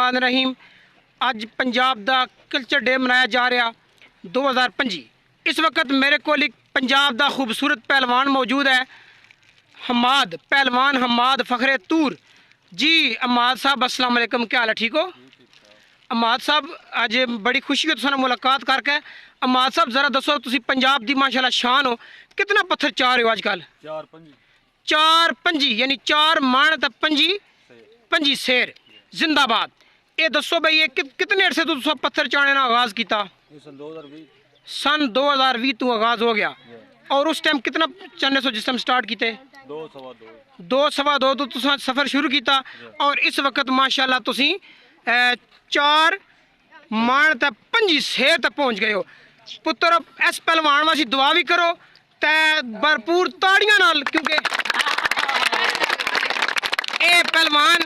बिस्मिल्लाहिर्रहमानिर्रहीम। अज पंजाब दा culture day मनाया जा रहा 2025। इस वक्त मेरे को एक पंजाब दा खूबसूरत पहलवान मौजूद है, हमाद पहलवान हमाद फ़खरे तूर जी। हमाद साहब अस्सलाम वालेकुम, क्या हाल है? ठीक हो? हमाद साहब अज बड़ी खुशी है तुसां मुलाकात करके। हमाद साहब जरा दसो, तुसी पंजाब दी माशाल्लाह शान हो, कितना पत्थर चार हो अजकल? चार पंजी यानी चार मण ते पंजी शेर जिंदाबाद। ये दसो भाई, ये कितने अरसे तो तुसा पत्थर चाने का आगाज किया? सन 2020 तो आगाज हो गया। और उस टाइम कितना चलने सो जिस टाइम स्टार्ट किते? 2 सवा 2 तो तुसा सफ़र शुरू किया। और इस वक्त माशाल्लाह तुसी चार मण ते पंजी शेर तक पहुँच गए हो। पुत्र इस पहलवान वास्ते दुआ भी करो ते भरपूर ताड़ियां नाल, क्योंकि ये पहलवान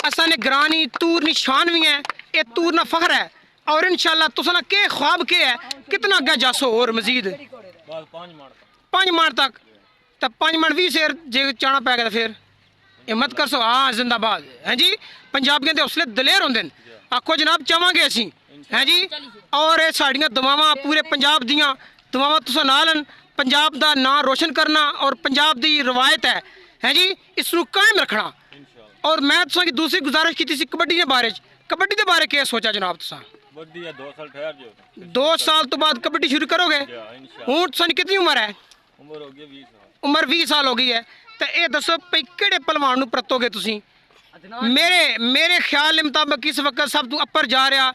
असा ने ग्रानी तूर निशान भी है, ये तूर ना फखर है। और इंशाल्लाह तुसा ना के ख्वाब के है, कितना अगे जासो और मजीद? 5 मण तक। तो 5 मण 20 शेर जे चाना पै गया फिर हिम्मत कर सो। हाँ जिंदाबाद है जी। पंजाबियों के हौसले दलेर होंगे। आखो जनाब चाहवांगे असी है जी। और ये साड़ियाँ दुआवां पूरे पंजाब दियां दुआवां तुसा नाल हन। पंजाब का नाम रोशन करना और पंजाब की रवायत है जी, इसनू कायम रखना। और मैं तुसा की दूसरी गुजारिश की थी कबड्डी के बारे। कबड्डी के बारे क्या सोचा जनाब तुसा? 2 साल तो बाद कबड्डी शुरू करोगे? हूँ तुसा कितनी उम्र है? उम्र 20 साल हो गई है। तो ये दसो भाई किहड़े पहलवान नू परतोगे तुसी? मेरे ख्याल के मुताबिक इस वक्त सब तो अपर जा रहा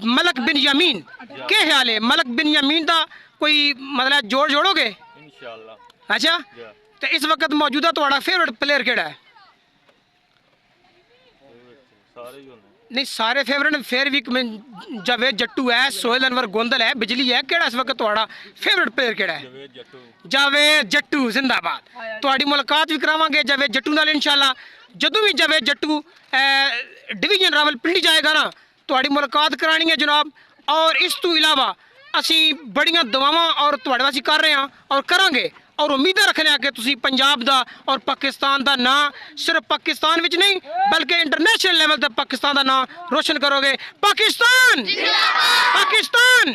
मलक बिन यमीन। क्या ख्याल है? मलक बिन यमीन का कोई मतलब जोड़ोगे? अच्छा, तो इस वक्त मौजूदा तुम्हारा फेवरेट प्लेयर केड़ा है? नहीं सारे फेवरेट, फिर भी जावेद जट्टू है, सोहेल अनवर गोंदल है, बिजली है। केड़ा इस वक्त तुम्हारा फेवरेट प्लेयर केड़ा है? जावेद जट्टू जिंदाबाद। तुहाडी मुलाकात भी करावांगे जावेद जट्टू नाल इंशाल्लाह। जदों भी जावेद जट्टू डिवीजन रावलपिंडी जाएगा ना, तुहाडी मुलाकात करानी है जनाब। और इस तो इलावा असी बड़ियां दुआवां और तुहाडे वास्ते कर रहे हैं और करांगे। और उम्मीदें रखने हैं कि तुसी पंजाब दा और पाकिस्तान दा नाम सिर्फ पाकिस्तान विच नहीं बल्कि इंटरनेशनल लेवल तक पाकिस्तान दा नाम रोशन करोगे। पाकिस्तान! पाकिस्तान!